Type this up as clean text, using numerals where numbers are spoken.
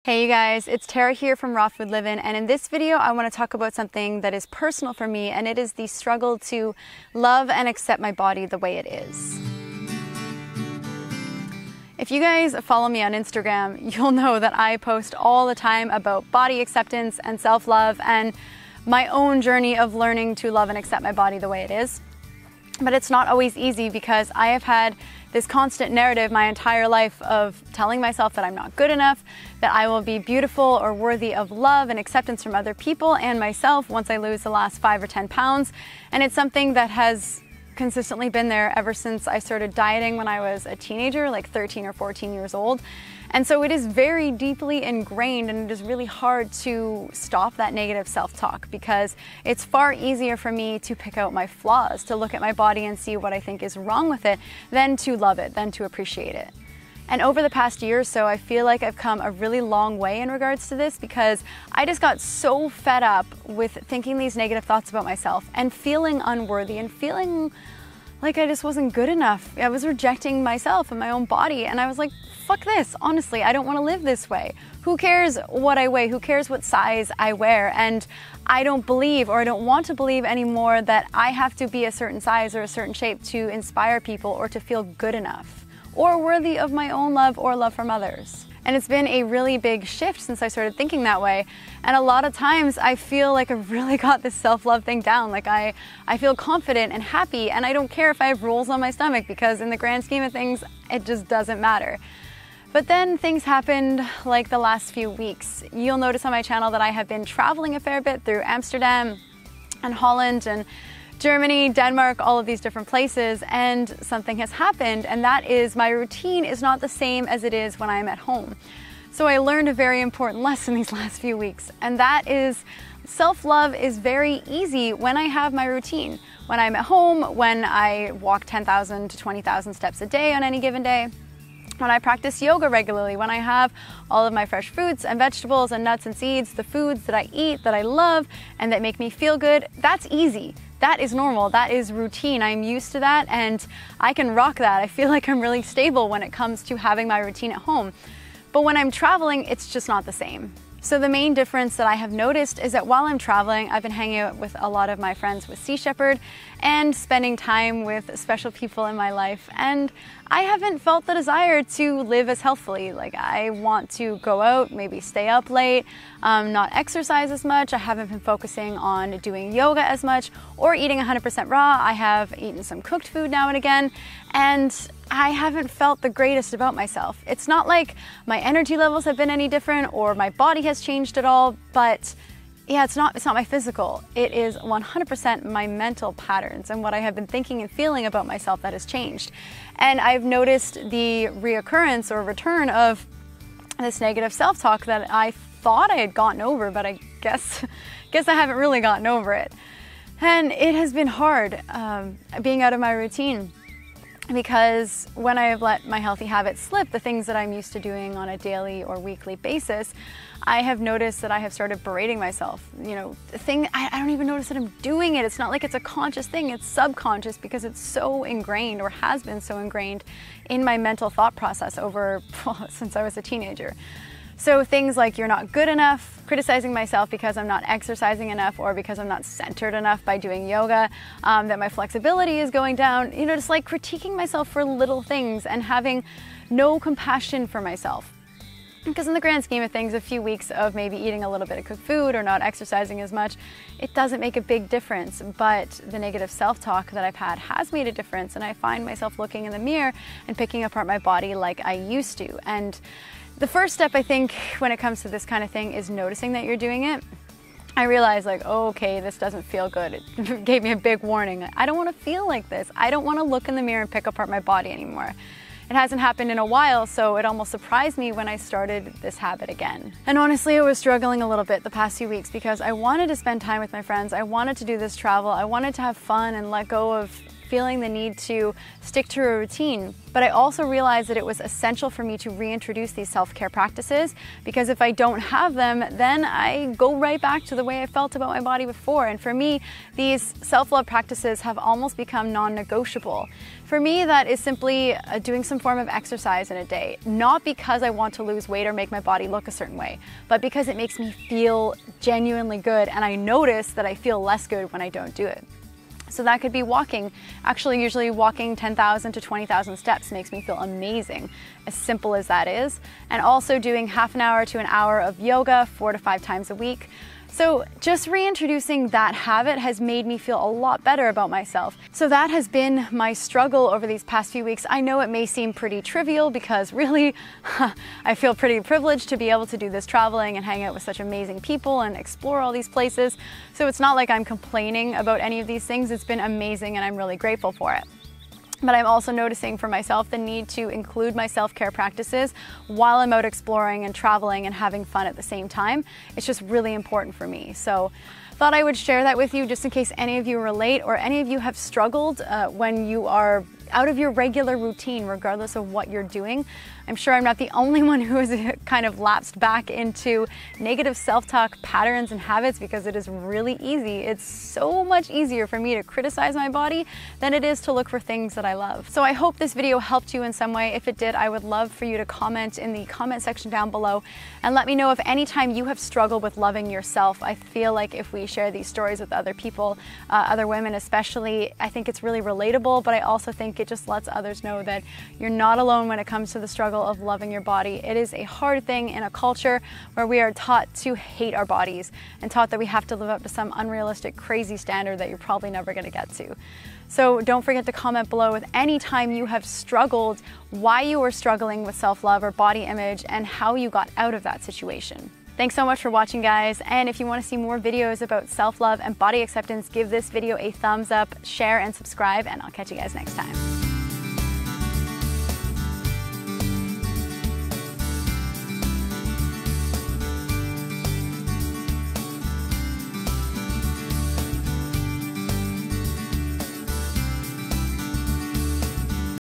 Hey you guys, it's Tara here from Raw Food Livin', and in this video I want to talk about something that is personal for me, and it is the struggle to love and accept my body the way it is. If you guys follow me on Instagram, you'll know that I post all the time about body acceptance and self-love and my own journey of learning to love and accept my body the way it is. But it's not always easy because I have had this constant narrative my entire life of telling myself that I'm not good enough, that I will be beautiful or worthy of love and acceptance from other people and myself once I lose the last 5 or 10 pounds. And it's something that has consistently been there ever since I started dieting when I was a teenager, like 13 or 14 years old. And so it is very deeply ingrained, and it is really hard to stop that negative self-talk because it's far easier for me to pick out my flaws, to look at my body and see what I think is wrong with it, than to love it, than to appreciate it. And over the past year or so, I feel like I've come a really long way in regards to this because I just got so fed up with thinking these negative thoughts about myself and feeling unworthy and feeling like I just wasn't good enough. I was rejecting myself and my own body, and I was like, fuck this, honestly, I don't want to live this way. Who cares what I weigh? Who cares what size I wear? And I don't believe, or I don't want to believe anymore, that I have to be a certain size or a certain shape to inspire people or to feel good enough or worthy of my own love or love from others. And it's been a really big shift since I started thinking that way. And a lot of times I feel like I've really got this self-love thing down. Like I feel confident and happy, and I don't care if I have rolls on my stomach because in the grand scheme of things, it just doesn't matter. But then things happened like the last few weeks. You'll notice on my channel that I have been traveling a fair bit through Amsterdam and Holland and Germany, Denmark, all of these different places, and something has happened, and that is my routine is not the same as it is when I'm at home. So I learned a very important lesson these last few weeks, and that is self-love is very easy when I have my routine. When I'm at home, when I walk 10,000 to 20,000 steps a day on any given day, when I practice yoga regularly, when I have all of my fresh fruits and vegetables and nuts and seeds, the foods that I eat that I love and that make me feel good, that's easy. That is normal, that is routine. I'm used to that and I can rock that. I feel like I'm really stable when it comes to having my routine at home. But when I'm traveling, it's just not the same. So the main difference that I have noticed is that while I'm traveling, I've been hanging out with a lot of my friends with Sea Shepherd and spending time with special people in my life. And I haven't felt the desire to live as healthfully. Like I want to go out, maybe stay up late, not exercise as much. I haven't been focusing on doing yoga as much or eating 100% raw. I have eaten some cooked food now and again, and I haven't felt the greatest about myself. It's not like my energy levels have been any different or my body has changed at all, but yeah, it's not my physical. It is 100% my mental patterns and what I have been thinking and feeling about myself that has changed. And I've noticed the reoccurrence or return of this negative self-talk that I thought I had gotten over, but I guess I haven't really gotten over it. And it has been hard being out of my routine, because when I have let my healthy habits slip, the things that I'm used to doing on a daily or weekly basis, I have noticed that I have started berating myself. You know, I don't even notice that I'm doing it. It's not like it's a conscious thing, it's subconscious because it's so ingrained or has been so ingrained in my mental thought process since I was a teenager. So things like you're not good enough, criticizing myself because I'm not exercising enough or because I'm not centered enough by doing yoga, that my flexibility is going down, you know, just like critiquing myself for little things and having no compassion for myself. Because in the grand scheme of things, a few weeks of maybe eating a little bit of cooked food or not exercising as much, it doesn't make a big difference. But the negative self-talk that I've had has made a difference, and I find myself looking in the mirror and picking apart my body like I used to. And the first step, I think, when it comes to this kind of thing is noticing that you're doing it. I realized like, oh, okay, this doesn't feel good. It gave me a big warning. I don't want to feel like this. I don't want to look in the mirror and pick apart my body anymore. It hasn't happened in a while, so it almost surprised me when I started this habit again. And honestly, I was struggling a little bit the past few weeks because I wanted to spend time with my friends. I wanted to do this travel. I wanted to have fun and let go of feeling the need to stick to a routine. But I also realized that it was essential for me to reintroduce these self-care practices, because if I don't have them, then I go right back to the way I felt about my body before. And for me, these self-love practices have almost become non-negotiable. For me, that is simply doing some form of exercise in a day, not because I want to lose weight or make my body look a certain way, but because it makes me feel genuinely good, and I notice that I feel less good when I don't do it. So that could be walking. Actually, usually walking 10,000 to 20,000 steps makes me feel amazing, as simple as that is. And also doing half an hour to an hour of yoga 4 to 5 times a week. So just reintroducing that habit has made me feel a lot better about myself. So that has been my struggle over these past few weeks. I know it may seem pretty trivial because really, I feel pretty privileged to be able to do this traveling and hang out with such amazing people and explore all these places. So it's not like I'm complaining about any of these things. It's been amazing and I'm really grateful for it. But I'm also noticing for myself the need to include my self-care practices while I'm out exploring and traveling and having fun at the same time. It's just really important for me. So thought I would share that with you just in case any of you relate or any of you have struggled when you are out of your regular routine, regardless of what you're doing. I'm sure I'm not the only one who has kind of lapsed back into negative self-talk patterns and habits, because it is really easy. It's so much easier for me to criticize my body than it is to look for things that I love. So I hope this video helped you in some way. If it did, I would love for you to comment in the comment section down below and let me know if any time you have struggled with loving yourself. I feel like if we share these stories with other people, other women especially, I think it's really relatable, but I also think it just lets others know that you're not alone when it comes to the struggle of loving your body. It is a hard thing in a culture where we are taught to hate our bodies and taught that we have to live up to some unrealistic, crazy standard that you're probably never going to get to. So don't forget to comment below with any time you have struggled, why you were struggling with self-love or body image, and how you got out of that situation. Thanks so much for watching, guys, and if you want to see more videos about self-love and body acceptance, give this video a thumbs up, share, and subscribe, and I'll catch you guys next time.